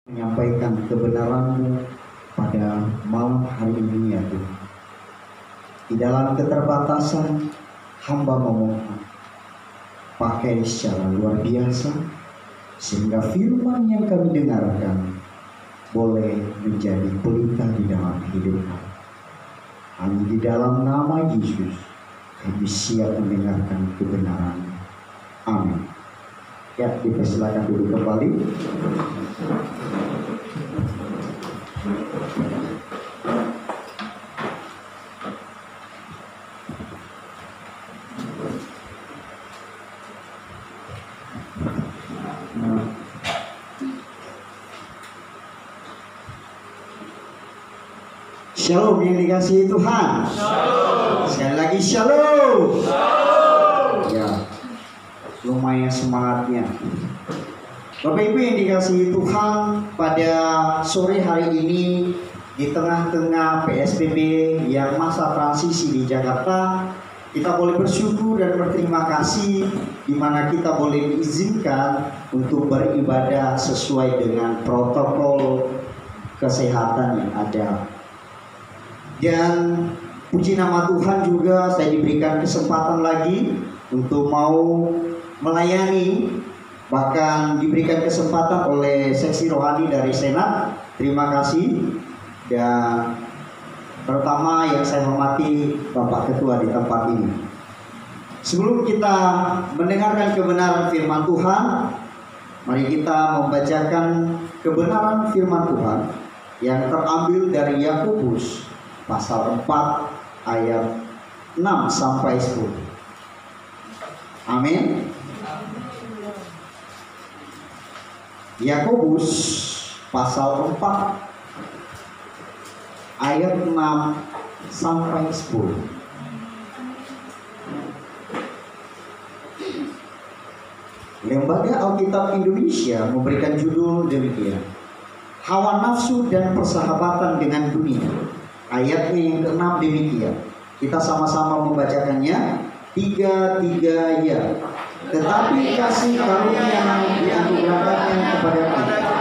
menyampaikan kebenaran-Mu pada malam hari ini ya Tuhan. Di dalam keterbatasan hamba memohon, pakai secara luar biasa sehingga firman yang kami dengarkan boleh menjadi pelita di dalam hidup kami. Hanya di dalam nama Yesus kami siap mendengarkan kebenaran. Amin. Ya, dipersilakan duduk kembali. Shalom yang dikasihi Tuhan. Shalom. Sekali lagi shalom. Shalom. Ya, lumayan semangatnya. Bapak Ibu yang dikasihi Tuhan, pada sore hari ini di tengah-tengah PSBB yang masa transisi di Jakarta, kita boleh bersyukur dan berterima kasih di mana kita boleh diizinkan untuk beribadah sesuai dengan protokol kesehatan yang ada. Dan puji nama Tuhan juga saya diberikan kesempatan lagi untuk mau melayani, bahkan diberikan kesempatan oleh seksi rohani dari Senat. Terima kasih. Dan pertama yang saya hormati Bapak Ketua di tempat ini. Sebelum kita mendengarkan kebenaran firman Tuhan, mari kita membacakan kebenaran firman Tuhan yang terambil dari Yakobus pasal 4 ayat 6 sampai 10. Amin. Yakobus pasal 4 ayat 6 sampai 10. Lembaga Alkitab Indonesia memberikan judul demikian: Hawa nafsu dan persahabatan dengan dunia. Ayatnya yang ke-6 demikian. Kita sama-sama membacakannya. 3 ya. Tetapi kasih karunia yang dianugerahkan kepada kita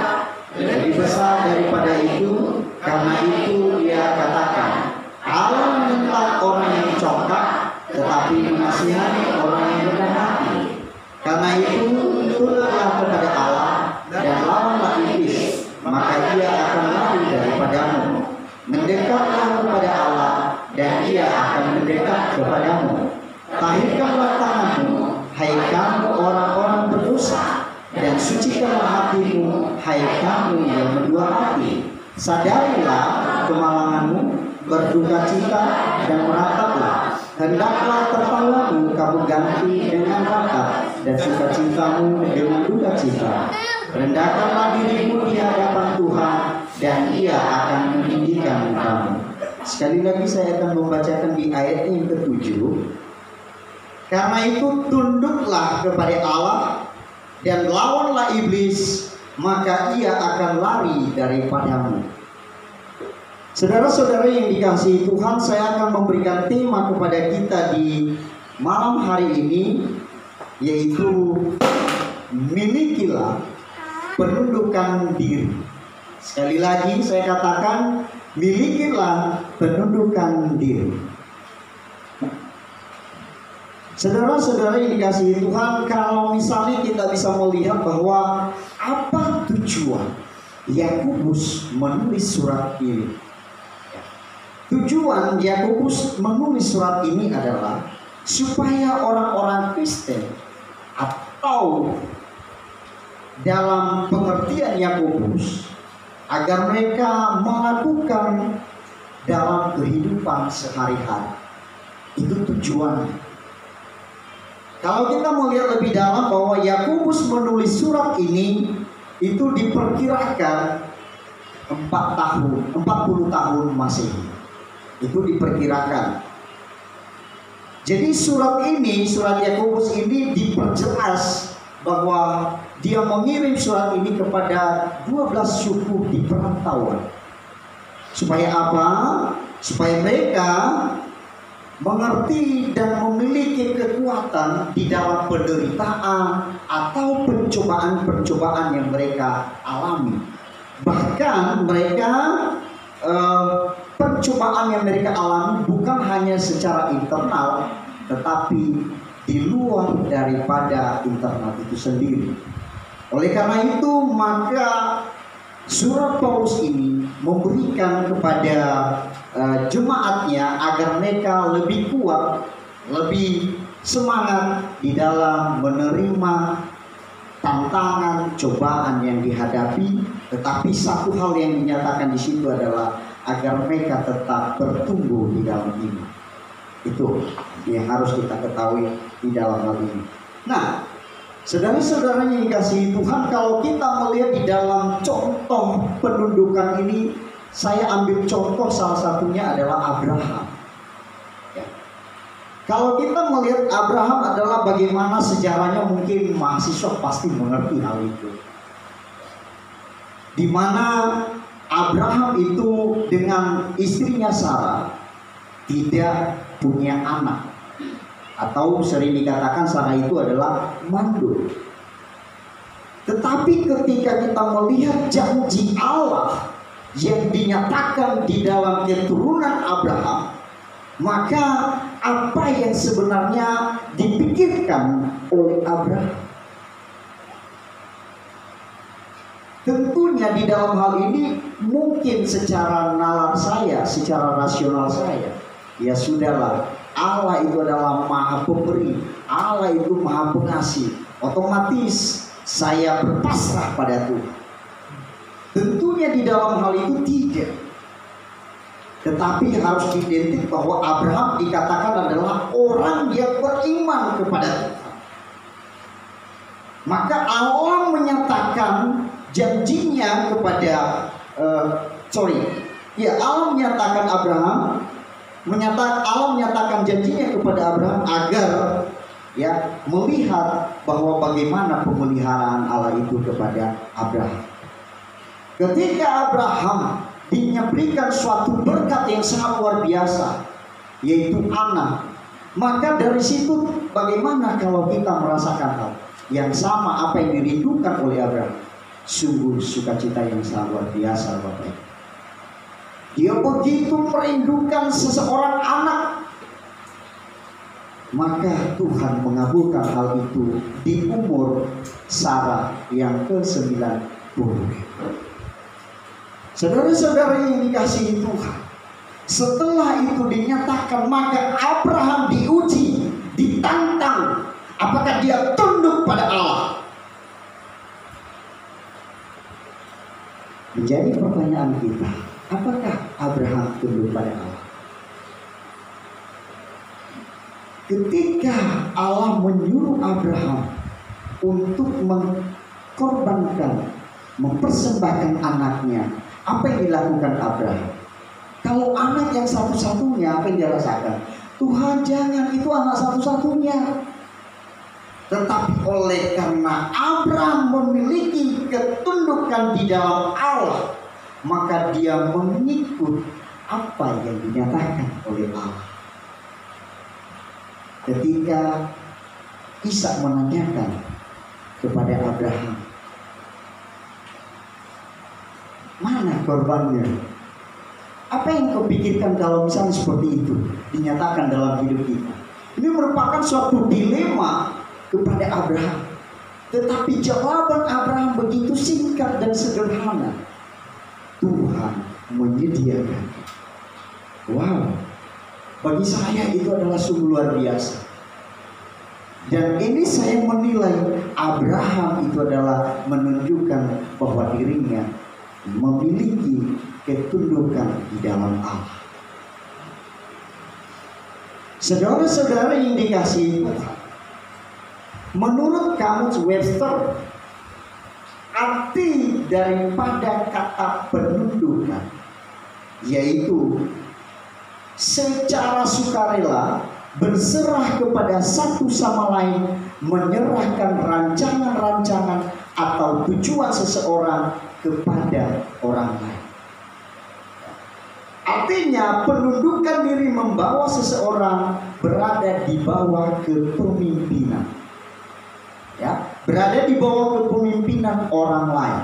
lebih besar daripada itu. Karena itu dia katakan, Allah menentang orang yang congkak, tetapi mengasihani orang yang rendah hati. Karena itu tunduklah kepada Allah dan lawanlah iblis, maka dia akan lari daripadamu. Mendekatlah kepada Allah dan Dia akan mendekat kepadamu. Tahirkanlah tanganmu, hai kamu orang-orang berdosa, dan sucikanlah hatimu, hai kamu yang berdua hati. Sadarilah kemalanganmu, berduka cita dan merataplah. Hendaklah tertawamu kamu ganti dengan rangkap, dan sukacitamu dengan duka cita. Rendahkanlah dirimu di hadapan Tuhan, dan Dia akan meninggikan kamu. Sekali lagi saya akan membacakan di ayat yang ke-7. Karena itu tunduklah kepada Allah dan lawanlah iblis, maka ia akan lari daripadamu. Saudara-saudara yang dikasihi Tuhan, saya akan memberikan tema kepada kita di malam hari ini, yaitu milikilah penundukan diri. Sekali lagi saya katakan, milikilah penundukan diri. Saudara-saudara yang dikasihi Tuhan, kalau misalnya kita bisa melihat bahwa apa tujuan Yakobus menulis surat ini. Tujuan Yakobus menulis surat ini adalah supaya orang-orang Kristen, atau dalam pengertian Yakobus, agar mereka melakukan dalam kehidupan sehari-hari. Itu tujuan. Kalau kita melihat lebih dalam bahwa Yakobus menulis surat ini, itu diperkirakan 40 tahun Masehi. Itu diperkirakan. Jadi surat Yakobus ini diperjelas bahwa dia mengirim surat ini kepada 12 suku di perantauan. Supaya apa? Supaya mereka mengerti dan memiliki kekuatan di dalam penderitaan atau pencobaan-pencobaan yang mereka alami. Bahkan mereka percobaan yang mereka alami bukan hanya secara internal, tetapi di luar daripada internal itu sendiri. Oleh karena itu, maka surat Paulus ini memberikan kepada jemaatnya agar mereka lebih kuat, lebih semangat di dalam menerima tantangan, cobaan yang dihadapi. Tetapi satu hal yang dinyatakan di situ adalah agar mereka tetap bertumbuh di dalam iman. Itu yang harus kita ketahui di dalam hal ini. Nah, saudara-saudara yang dikasihi Tuhan, kalau kita melihat di dalam contoh penundukan ini, saya ambil contoh salah satunya adalah Abraham. Ya. Kalau kita melihat Abraham adalah bagaimana sejarahnya, mungkin mahasiswa pasti mengerti hal itu. Di mana Abraham itu dengan istrinya Sarah tidak punya anak, atau sering dikatakan Sarah itu adalah mandul. Tetapi ketika kita melihat janji Allah yang dinyatakan di dalam keturunan Abraham, maka apa yang sebenarnya dipikirkan oleh Abraham? Tentunya di dalam hal ini mungkin secara nalar saya, secara rasional saya, ya sudahlah, Allah itu adalah Maha Pemberi, Allah itu Maha Pengasih, otomatis saya berpasrah pada Tuhan. Tentunya di dalam hal itu tidak. Tetapi harus diidentik bahwa Abraham dikatakan adalah orang yang beriman kepada Tuhan. Maka Allah menyatakan janjinya kepada Allah menyatakan Allah menyatakan janjinya kepada Abraham agar ya melihat bahwa bagaimana pemeliharaan Allah itu kepada Abraham. Ketika Abraham diberikan suatu berkat yang sangat luar biasa, yaitu anak, maka dari situ bagaimana kalau kita merasakan hal yang sama apa yang dirindukan oleh Abraham? Sungguh sukacita yang sangat luar biasa, Bapak. Dia begitu merindukan seseorang anak, maka Tuhan mengabulkan hal itu di umur Sarah yang ke-90. Saudara-saudara yang dikasihi Tuhan, setelah itu dinyatakan, maka Abraham diuji, ditantang, apakah dia tunduk pada Allah. Menjadi pertanyaan kita, apakah Abraham tunduk pada Allah? Ketika Allah menyuruh Abraham untuk mengkorbankan, mempersembahkan anaknya, apa yang dilakukan Abraham? Kalau anak yang satu-satunya, apa yang dia rasakan? Tuhan, jangan, itu anak satu-satunya. Tetapi oleh karena Abraham memiliki ketundukan di dalam Allah, maka dia mengikut apa yang dinyatakan oleh Allah. Ketika Ishak menanyakan kepada Abraham, mana korbannya? Apa yang kau pikirkan kalau misalnya seperti itu dinyatakan dalam hidup kita? Ini merupakan suatu dilema kepada Abraham. Tetapi jawaban Abraham begitu singkat dan sederhana. Tuhan menyediakan. Wow, bagi saya itu adalah sungguh luar biasa. Dan ini saya menilai Abraham itu adalah menunjukkan bahwa dirinya memiliki ketundukan di dalam Allah. Saudara-saudara yang dikasihi Tuhan, menurut Kamus Webster, arti daripada kata penundukan yaitu secara sukarela berserah kepada satu sama lain, menyerahkan rancangan-rancangan atau tujuan seseorang kepada orang lain. Artinya penundukan diri membawa seseorang berada di bawah kepemimpinan, ya, berada di bawah kepemimpinan orang lain.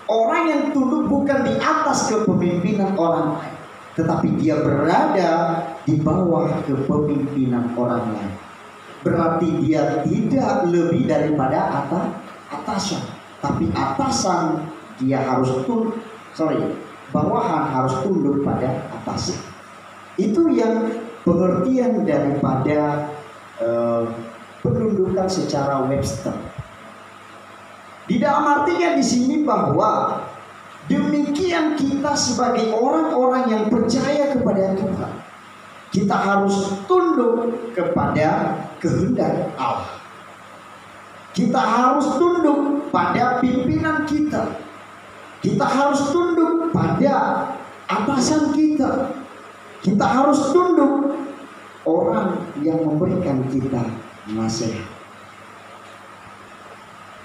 Orang yang tunduk bukan di atas kepemimpinan orang lain, tetapi dia berada di bawah kepemimpinan orang lain. Berarti dia tidak lebih daripada atasan, tapi atasan dia harus bawahan harus tunduk pada atasan. Itu yang pengertian daripada penundukan secara Webster. Di dalam artinya di sini bahwa demikian kita sebagai orang-orang yang percaya kepada Tuhan, kita harus tunduk kepada kehendak Allah. Kita harus tunduk pada pimpinan kita. Kita harus tunduk pada atasan kita. Kita harus tunduk orang yang memberikan kita nasihat.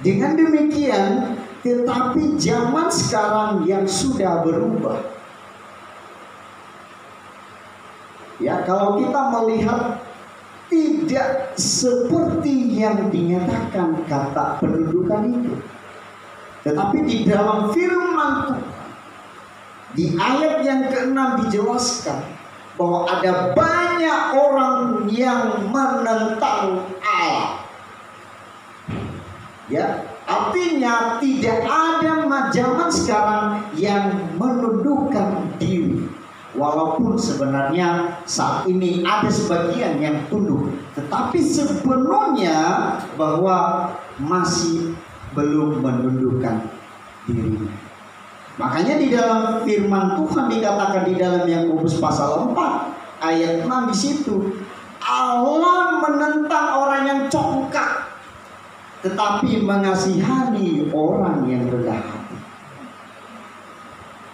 Dengan demikian, tetapi zaman sekarang yang sudah berubah. Ya, kalau kita melihat tidak seperti yang dinyatakan kata pendudukan itu. Tetapi di dalam firman Tuhan, di ayat yang ke-6 dijelaskan bahwa ada banyak orang yang menentang Allah. Ya, artinya tidak ada zaman sekarang yang menundukkan diri. Walaupun sebenarnya saat ini ada sebagian yang tunduk, tetapi sepenuhnya bahwa masih belum menundukkan diri. Makanya di dalam firman Tuhan dikatakan di dalam Yakobus pasal 4 ayat 6 di situ, Allah menentang orang yang congkak, tetapi mengasihani orang yang rendah hati.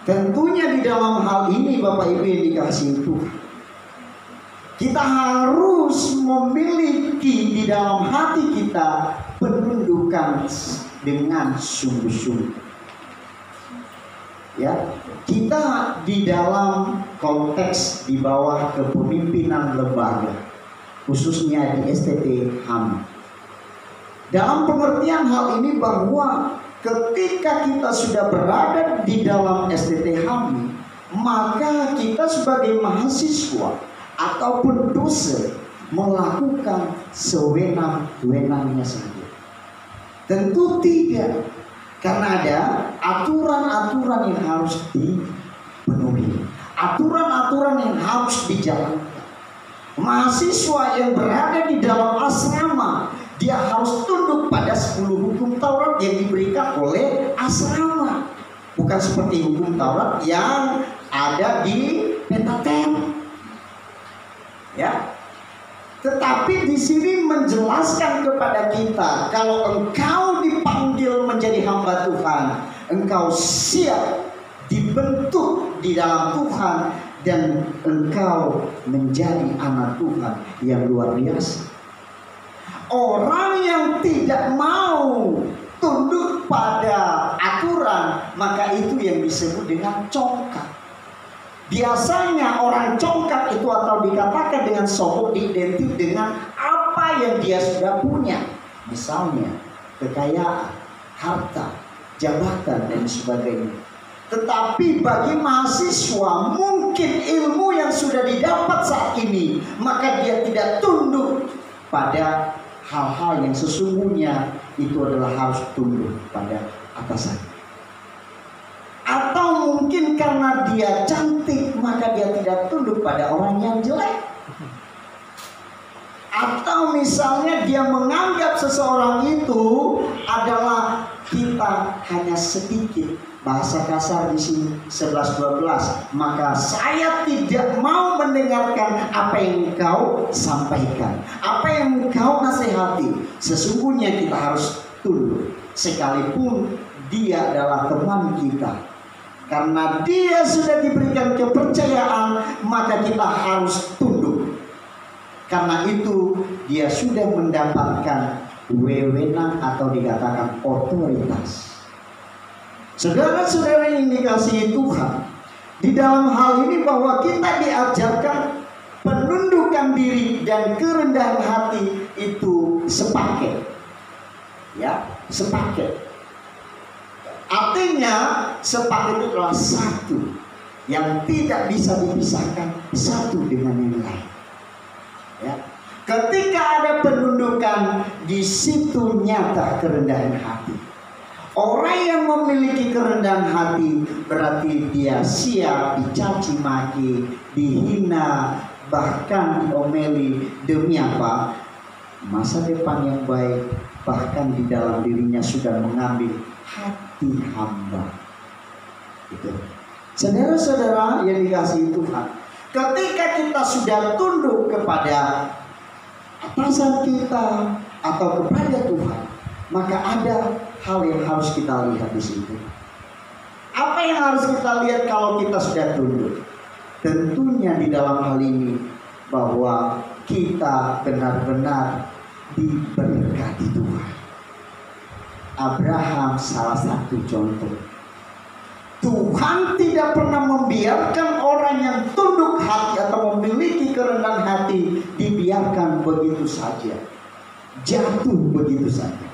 Tentunya di dalam hal ini Bapak Ibu yang dikasihi Tuhan, kita harus memiliki di dalam hati kita penundukan dengan sungguh-sungguh. Ya, kita di dalam konteks di bawah kepemimpinan lembaga, khususnya di STT HAMI. Dalam pengertian hal ini bahwa ketika kita sudah berada di dalam STT HAMI, maka kita sebagai mahasiswa ataupun dosen melakukan sewenang-wenangnya saja. Tentu tidak, karena ada aturan-aturan yang harus dipenuhi, aturan-aturan yang harus dijalankan. Mahasiswa yang berada di dalam asrama, dia harus tunduk pada 10 hukum Taurat yang diberikan oleh asrama. Bukan seperti hukum Taurat yang ada di Pentateuk. Ya. Tetapi di sini menjelaskan kepada kita, kalau engkau dipanggil menjadi hamba Tuhan, engkau siap dibentuk di dalam Tuhan dan engkau menjadi anak Tuhan yang luar biasa. Orang yang tidak mau tunduk pada aturan, maka itu yang disebut dengan congkak. Biasanya orang congkak itu atau dikatakan dengan sombong identik dengan apa yang dia sudah punya. Misalnya kekayaan, harta, jabatan dan sebagainya. Tetapi bagi mahasiswa mungkin ilmu yang sudah didapat saat ini, maka dia tidak tunduk pada hal-hal yang sesungguhnya itu adalah harus tunduk pada atasan. Atau mungkin karena dia cantik, maka dia tidak tunduk pada orang yang jelek. Atau misalnya dia menganggap seseorang itu adalah kita hanya sedikit, bahasa kasar di sini 11-12, maka saya tidak mau mendengarkan apa yang engkau sampaikan, apa yang engkau nasihati. Sesungguhnya kita harus tunduk, sekalipun dia adalah teman kita. Karena dia sudah diberikan kepercayaan, maka kita harus tunduk. Karena itu dia sudah mendapatkan wewenang atau dikatakan otoritas. Saudara-saudara yang dikasihi Tuhan, di dalam hal ini bahwa kita diajarkan penundukan diri dan kerendahan hati itu sepaket. Ya, sepaket. Artinya sepakat itu adalah satu yang tidak bisa dipisahkan satu dengan yang lain. Ya. Ketika ada penundukan, di situ nyata kerendahan hati. Orang yang memiliki kerendahan hati berarti dia siap dicaci maki, dihina, bahkan diomeli. Demi apa? Masa depan yang baik, bahkan di dalam dirinya sudah mengambil hati hamba. Itu. Saudara-saudara yang dikasihi Tuhan, ketika kita sudah tunduk kepada atasan kita atau kepada Tuhan, maka ada hal yang harus kita lihat di situ. Apa yang harus kita lihat kalau kita sudah tunduk? Tentunya di dalam hal ini bahwa kita benar-benar diberkati Tuhan. Abraham salah satu contoh. Tuhan tidak pernah membiarkan orang yang tunduk hati atau memiliki kerendahan hati dibiarkan begitu saja, jatuh begitu saja.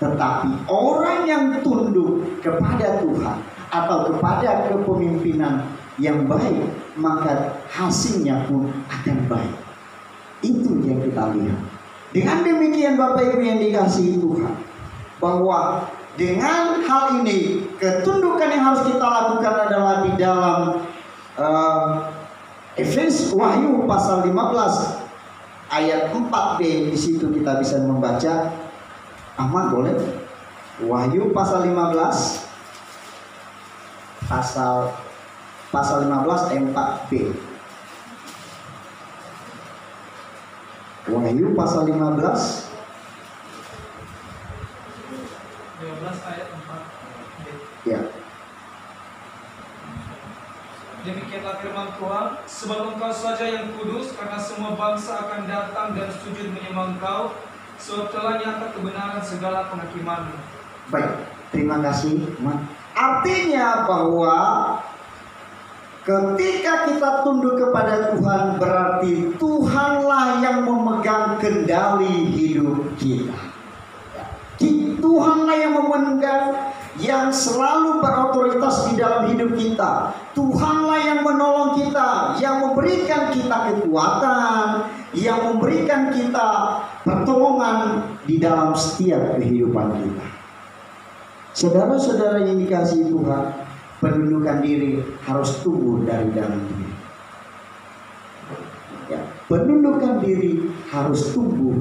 Tetapi orang yang tunduk kepada Tuhan atau kepada kepemimpinan yang baik, maka hasilnya pun akan baik. Itu yang kita lihat. Dengan demikian Bapak Ibu yang dikasihi Tuhan, bahwa dengan hal ini ketundukan yang harus kita lakukan adalah di dalam Wahyu pasal 15 ayat 4b. Di situ kita bisa membaca. Ahmad boleh? Wahyu pasal 15 pasal 15 ayat 4b. Wahyu pasal 15 ayat 4b. ya. Demikianlah firman Tuhan, sebab engkau saja yang kudus, karena semua bangsa akan datang dan sujud menyembah engkau, sebab telah nyata kebenaran segala penghakimanmu. Baik, terima kasih. Artinya bahwa ketika kita tunduk kepada Tuhan, berarti Tuhanlah yang memegang kendali hidup kita. Tuhanlah yang memegang, yang selalu berotoritas di dalam hidup kita. Tuhanlah yang menolong kita, yang memberikan kita kekuatan, yang memberikan kita pertolongan di dalam setiap kehidupan kita. Saudara-saudara yang dikasihi Tuhan, penundukan diri harus tumbuh dari dalam diri. Ya, penundukan diri harus tumbuh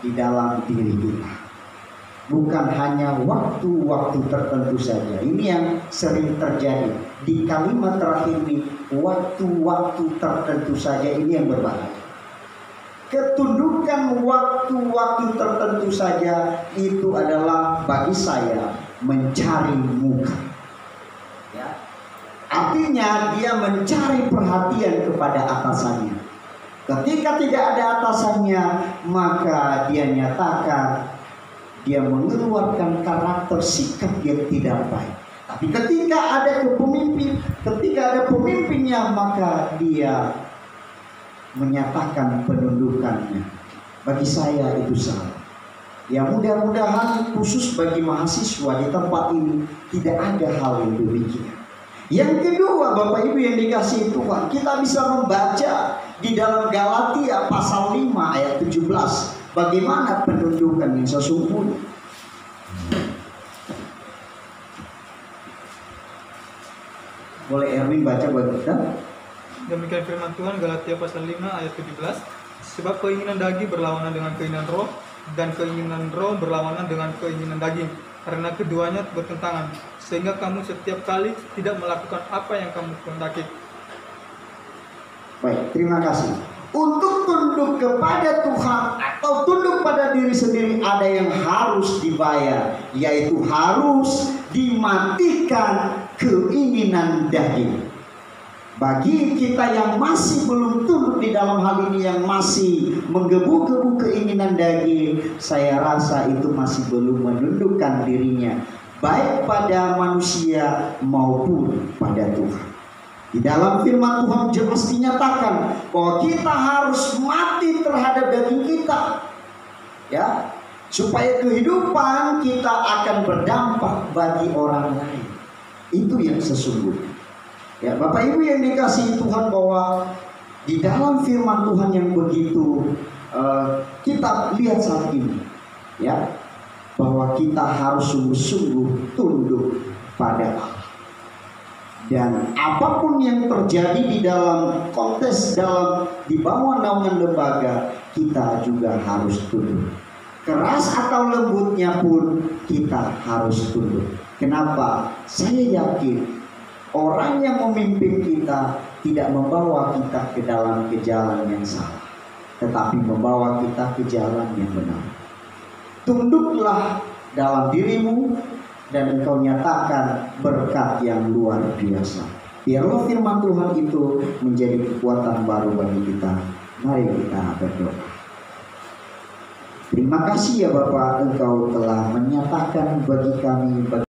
di dalam diri kita. Bukan hanya waktu-waktu tertentu saja. Ini yang sering terjadi. Di kalimat terakhir ini, waktu-waktu tertentu saja, ini yang berbahaya. Ketundukan waktu-waktu tertentu saja itu adalah bagi saya mencari muka. Ya. Artinya dia mencari perhatian kepada atasannya. Ketika tidak ada atasannya, maka dia nyatakan dia mengeluarkan karakter sikap yang tidak baik. Tapi ketika ada pemimpinnya, maka dia menyatakan penundukannya. Bagi saya itu salah. Ya, mudah-mudahan khusus bagi mahasiswa di tempat ini tidak ada hal yang demikian. Yang kedua, Bapak Ibu yang dikasihi Tuhan, kita bisa membaca di dalam Galatia pasal 5 ayat 17. Bagaimana penundukan yang sesungguhnya? Boleh Erwin baca buat kita? Demikian firman Tuhan, Galatia pasal 5 ayat 17. Sebab keinginan daging berlawanan dengan keinginan roh, dan keinginan roh berlawanan dengan keinginan daging, karena keduanya bertentangan, sehingga kamu setiap kali tidak melakukan apa yang kamu kehendaki. Baik, terima kasih. Untuk tunduk kepada Tuhan atau tunduk pada diri sendiri, ada yang harus dibayar, yaitu harus dimatikan keinginan daging. Bagi kita yang masih belum tunduk di dalam hal ini, yang masih menggebu-gebu keinginan daging, saya rasa itu masih belum menundukkan dirinya, baik pada manusia maupun pada Tuhan. Di dalam firman Tuhan jelas dinyatakan bahwa kita harus mati terhadap daging kita, ya, supaya kehidupan kita akan berdampak bagi orang lain. Itu yang sesungguhnya. Ya, Bapak Ibu yang dikasihi Tuhan, bahwa di dalam firman Tuhan yang begitu kita lihat saat ini, ya, bahwa kita harus sungguh-sungguh tunduk pada Allah. Dan apapun yang terjadi di dalam konteks di bawah naungan lembaga, kita juga harus tunduk. Keras atau lembutnya pun kita harus tunduk. Kenapa? Saya yakin orang yang memimpin kita tidak membawa kita ke dalam jalan yang salah, tetapi membawa kita ke jalan yang benar. Tunduklah dalam dirimu, dan engkau nyatakan berkat yang luar biasa. Biarlah firman Tuhan itu menjadi kekuatan baru bagi kita. Mari kita berdoa. Terima kasih ya Bapak, Engkau telah menyatakan bagi kami